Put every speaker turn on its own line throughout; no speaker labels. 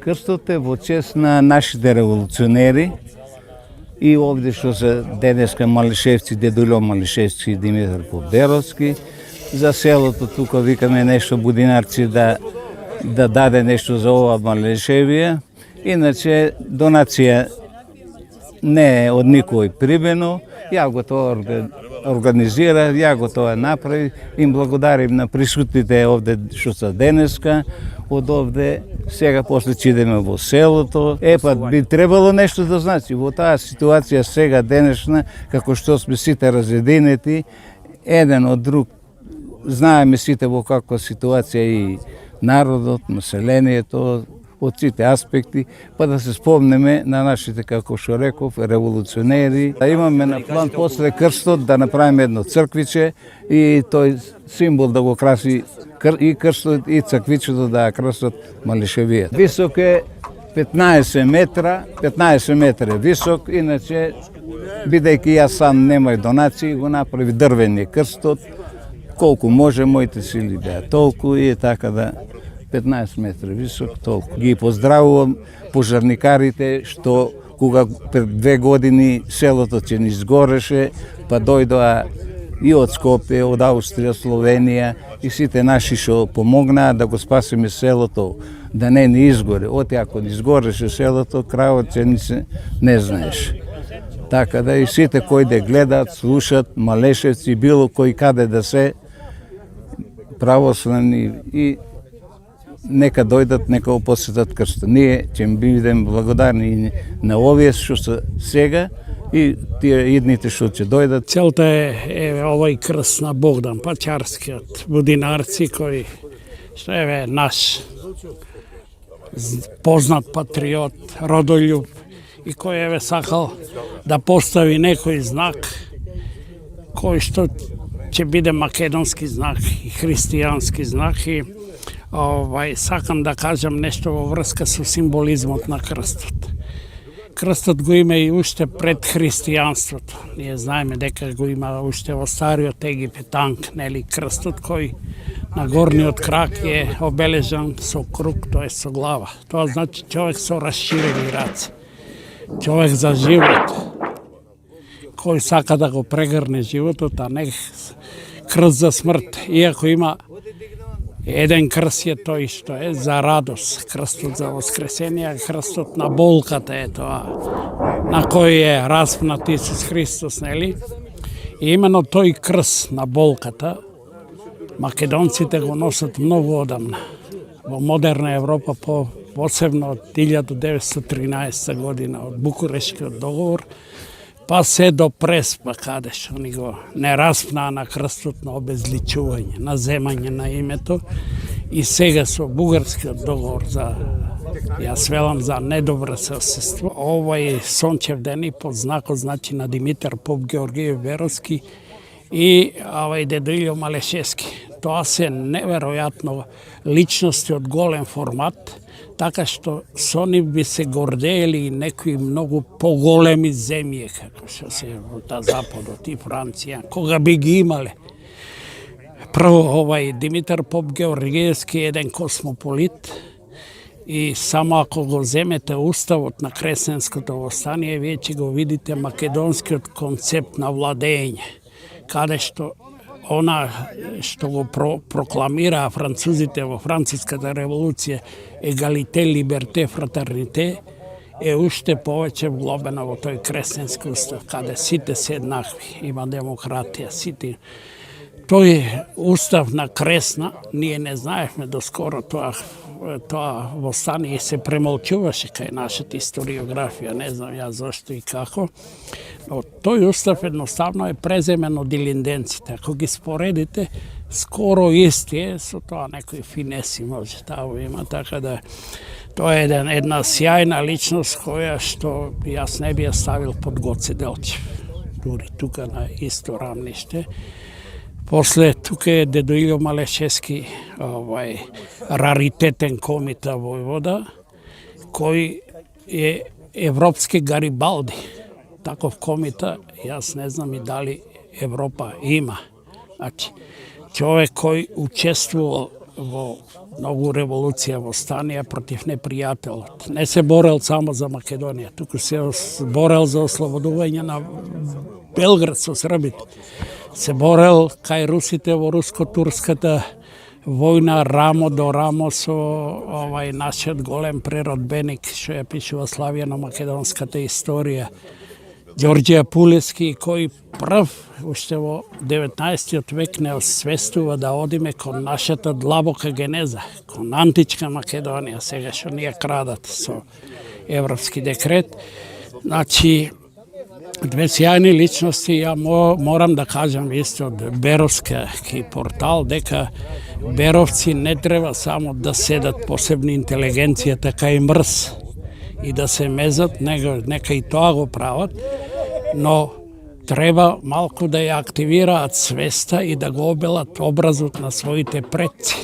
Крстот е во чест на нашите револуционери и овде што се денеска Малишевци, Дедулјо Малишевски и Димитар Поберовски. За селото тука викаме нешто Будинарци да даде нешто за ова Малишевија. Иначе донација не е од никој прибено. Ја го тоа организира, ја го тоа направи. Им благодарим на присутните овде што се денеска. Од овде сега после че идеме во селото. Би требало нешто да значи во таа ситуација сега денешна, како што сме сите разединети, еден од друг, знаеме сите во каква ситуација и народот, населението, од сите аспекти, па да се спомнеме на нашите, како што реков, револуционери. Да имаме на план после крстот да направиме едно црквиче и тој символ да го краси и крстот и црквичето да крстат Малишевија. Висок е 15 метра висок, иначе бидејќи јас сам немај донации, го направи дрвени крстот, колку може, моите сили беа толку и така да 15 метра висок, толку. Ги поздравувам пожарникарите што кога пред 2 години селото ќе ни изгореше, па дојдоа и од Скопје, од Австрија, Словенија и сите наши што помогнаа да го спасиме селото, да не ни изгоре. Оти ако ни изгореше селото, крајот ќе ни се не знаеш. Така да и сите кои да гледаат, слушат, Малешевци, било кој каде да се, православни и нека дојдат, нека го посетат крстот. Ние ќе им бидеме благодарни на овие што се сега и тие идните што ќе дојдат.
Целта е овој крст на Богдан Пачарскиот, Будинарци, кој што е наш познат патриот, родолюб и кој е сакал да постави некој знак кој што ќе биде македонски знак и христијански знак и сакам да кажам нешто во врска со символизмот на крстот. Крстот го има и уште пред христијанството. Ние знаеме дека го има уште во стариот Египет, нели, крстот кој на горниот крак е обележан со круг, тоа е со глава. Тоа значи човек со расширени раце. Човек за живот, кој сака да го прегрне животот, а не крст за смрт. Иако има еден крст е тој што е за радост, крстот за воскресение, крстот на болката е тоа, на кој е распнат Исус Христос, нели? И именно тој крст на болката македонците го носат многу одамна. Во модерна Европа, посебно од 1913 година, од Букурешкиот договор, па се до Преспа, каде што ни го не распнаа на крстот на обезличување, на земање на името, и сега со Бугарскиот договор за, јас велам, за недобро соседство. Овој сончев ден и под знакот, значи, на Димитар Поп Георгиев Веровски и Дедулјо Малишевски. Тоа се неверојатно личности од голем формат, така што со нив би се гордеели и некои многу поголеми земји, како што се од Западот и Франција, кога би ги имале. Прво, Димитар Поп Георгиевски е еден космополит и само ако го земете уставот на Кресенското востание, вие ќе го видите македонскиот концепт на владење, каде што она што го прокламираа французите во Француската револуција, егалите, либерте, фратерните, е уште повеќе вглобено во тој кресенски устав, каде сите се еднакви, има демократија, сите. Тој устав на Кресна, ние не знаевме доскоро тоа востание се премолчуваше кај нашата историографија, не знам ја зашто и како, но тој устав едноставно е преземен од илинденците. Ако ги споредите, скоро исти е, со тоа некои финеси може таму има, така да тоа е една сјајна личност која што јас не би ја ставил под Гоце Делчев, дури тука на исто рамниште. После тука е Дедулјо Малишевски, раритетен комита војвода, кој е европски Гарибалди. Таков комита, јас не знам и дали Европа има. Значи, човек кој учествувал во многу револуција, восстанија против непријателот. Не се борел само за Македонија, туку се борел за ослободување на Белград со србите. Се борел кај русите во руско-турската војна рамо до рамо со нашиот голем преродбеник, што ја пишува славјано-македонската историја, Ѓорѓе Пулески, кој прв уште во 19 век не освестува да одиме кон нашата длабока генеза, кон античка Македонија, сега што ние крадат со европски декрет. Значи, две сјајни личности, ја морам да кажам исто од Беровски портал, дека беровци не треба само да седат посебни интелигенцијата кај мрз и да се мезат, нека и тоа го прават, но треба малку да ја активираат свеста и да го обелат образот на своите предци.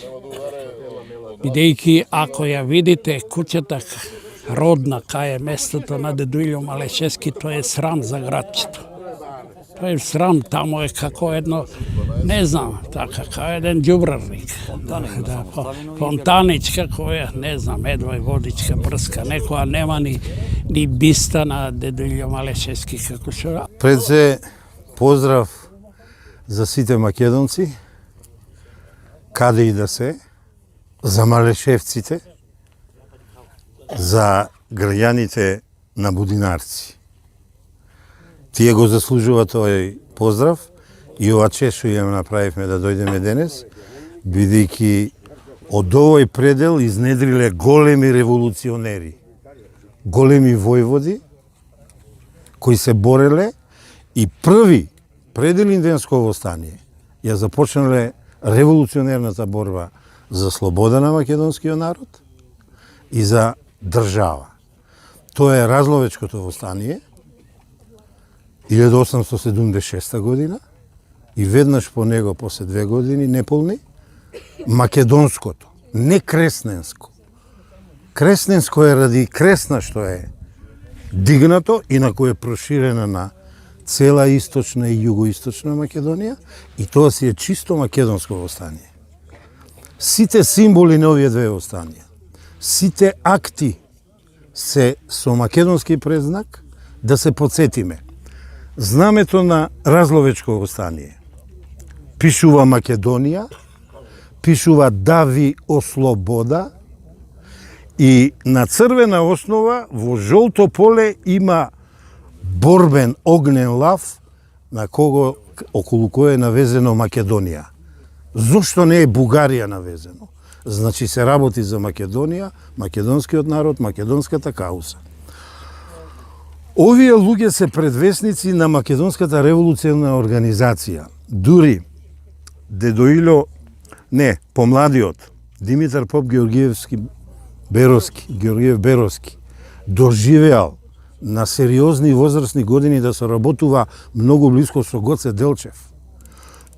Бидејќи ако ја видите куќата родна, кај е местото на дедо Илјо Малешевски, тоа е срам за градчето. Тоа е срам, тамо е како едно, не знам, така, како еден ѓубрарник. Фонтаничка која, не знам, едва водичка прска, некоја нема ни биста на дедо Илјо Малешевски, како што...
Пред се поздрав за сите македонци, каде и да се, за малешевците, за граѓаните на Будинарци. Тие го заслужуваат овој поздрав и ова чест што ја направивме да дојдеме денес, бидејќи од овој предел изнедриле големи револуционери, големи војводи, кои се бореле и први, пред Илинденско востание, ја започнале револуционерната борба за слобода на македонскиот народ и за држава. Тоа е Разловечкото востание, 1876 година, и веднаш по него, после 2 години неполни, Македонското, не Кресненско. Кресненско е ради Кресна што е дигнато и на кој е проширена на цела источна и југоисточна Македонија, и тоа си е чисто македонско востание. Сите символи на овие две востанија, сите акти се со македонски предзнак, да се подсетиме. Знамето на Разловечко востание пишува Македонија, пишува да ви ослобода, и на црвена основа во жолто поле има борбен огнен лав на кого, околу кој е навезено Македонија. Зошто не е Бугарија навезено? Значи се работи за Македонија, македонскиот народ, македонската кауза. Овие луѓе се предвесници на македонската револуционна организација. Дури дедо Илјо, не, помладиот, Димитар Поп Георгиев Беровски, доживеал на сериозни возрастни години да се работува многу блиско со Гоце Делчев.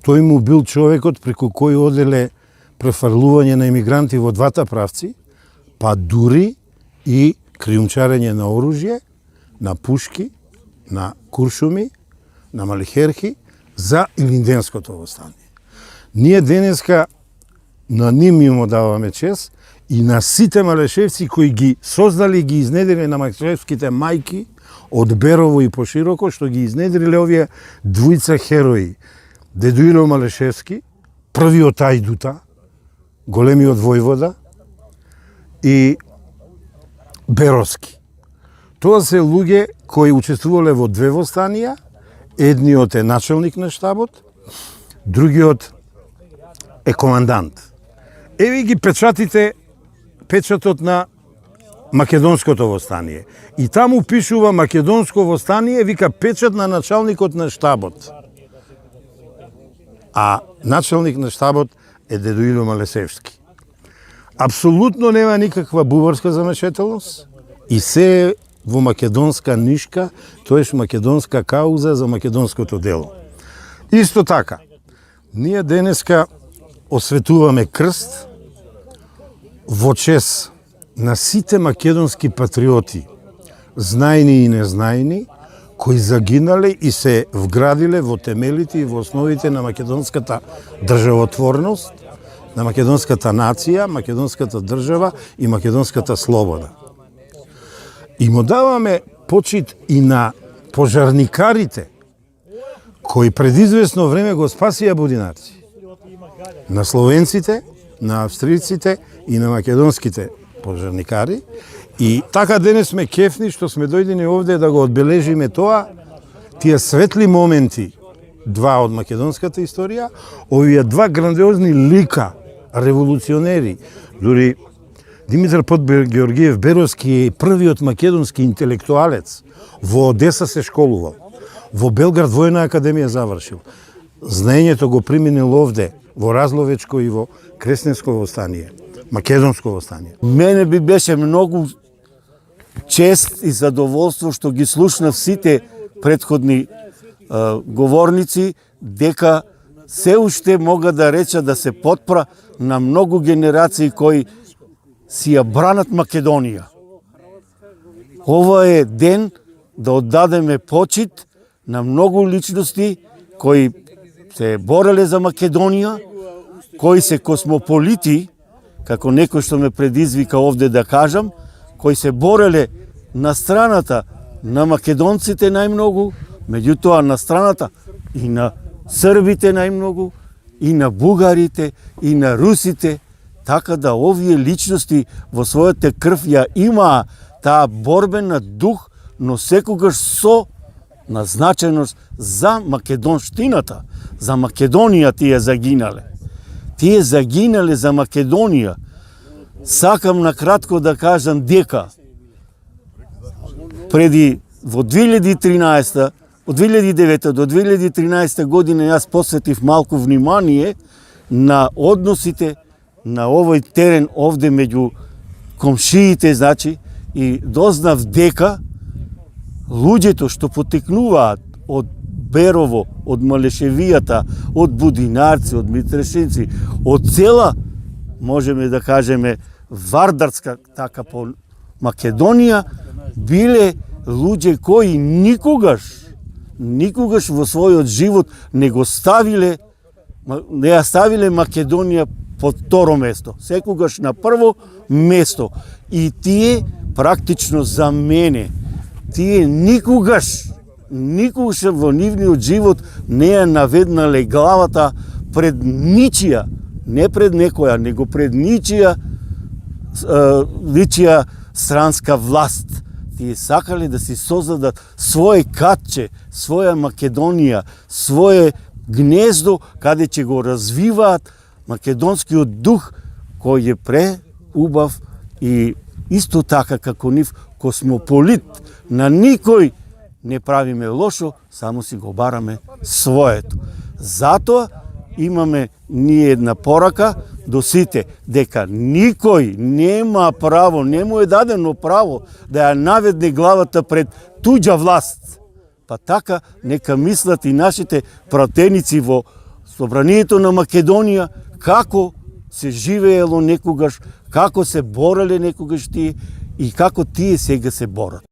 Тој му бил човекот преку кој оделе префрлување на имигранти во двата правци, па дури и криумчарење на оружје, на пушки, на куршуми, на малихерки за Илинденското востание. Ние денеска на ним му даваме чест и на сите малешевци кои ги создали, ги изнедрили на малешевските мајки од Берово и пошироко, што ги изнедриле овие двојца херои. Дедо Илјо Малешевски, првиот ајдута, големиот војвода, и Беровски. Тоа се луѓе кои учествувале во две востанија, едниот е началник на штабот, другиот е командант. Еве ги печатите, печатот на Македонското востание. И таму пишува Македонско востание, вика печат на началникот на штабот. А началник на штабот е дедо Илјо Малешевски. Апсолутно нема никаква буварска замешателност и се е во македонска нишка, тоеш македонска кауза за македонското дело. Исто така, ние денеска осветуваме крст во чест на сите македонски патриоти, знајни и незнајни, кои загинале и се вградиле во темелите и во основите на македонската државотворност, на македонската нација, македонската држава и македонската слобода. И му даваме почит и на пожарникарите, кои пред известно време го спасија Будинарци. На словенците, на австрийците и на македонските пожарникари. И така денес сме кефни што сме дојдени овде да го одбележиме тоа, тие светли моменти, два од македонската историја, овие два грандиозни лика, револуционери, дури Димитар Подгеоргиев Беровски е првиот македонски интелектуалец, во Одеса се школувал, во Белград војна академија завршил. Знаењето го применил овде, во Разловечко и во Кресненско востание, македонско востание.
Мене би беше многу чест и задоволство што ги слушнав сите претходни говорници, дека се уште мога да реча да се потпра на многу генерации кои си ја бранат Македонија. Ова е ден да оддадеме почит на многу личности кои се бореле за Македонија, кои се космополити, како некој што ме предизвика овде да кажам, кои се бореле на страната на македонците најмногу, меѓутоа на страната и на србите најмногу, и на бугарите, и на русите, така да овие личности во својата крв ја имаа таа борбена дух, но секогаш со назначеност за македонштината, за Македонија тие загинале. Тие загинале за Македонија. Сакам накратко да кажам дека преди во 2013, од 2009 до 2013 година јас посветив малку внимание на односите на овој терен овде меѓу комшиите, значи, и дознав дека луѓето што потекнуваат од Берово, од Малешевијата, од Будинарци, од Митрешинци, од цела, можеме да кажеме, Вардарска, така по Македонија, биле луѓе кои никогаш во својот живот не ја ставиле Македонија по второ место, секогаш на прво место. И тие, практично за мене, тие никогаш во нивниот живот не ја наведнале главата пред ничија, не пред некоја, него пред ничија странска власт. Тие сакале да си создадат своје катче, своја Македонија, своје гнездо, каде ќе го развиваат македонскиот дух, кој е преубав и исто така како нив космополит. На никој не правиме лошо, само си го бараме своето. Затоа имаме ние една порака до сите, дека никој нема право, не му е дадено право да ја наведне главата пред туѓа власт. Па така нека мислат и нашите пратеници во Собранието на Македонија, како се живеело некогаш, како се бореле некогаш тие и како тие сега се борат.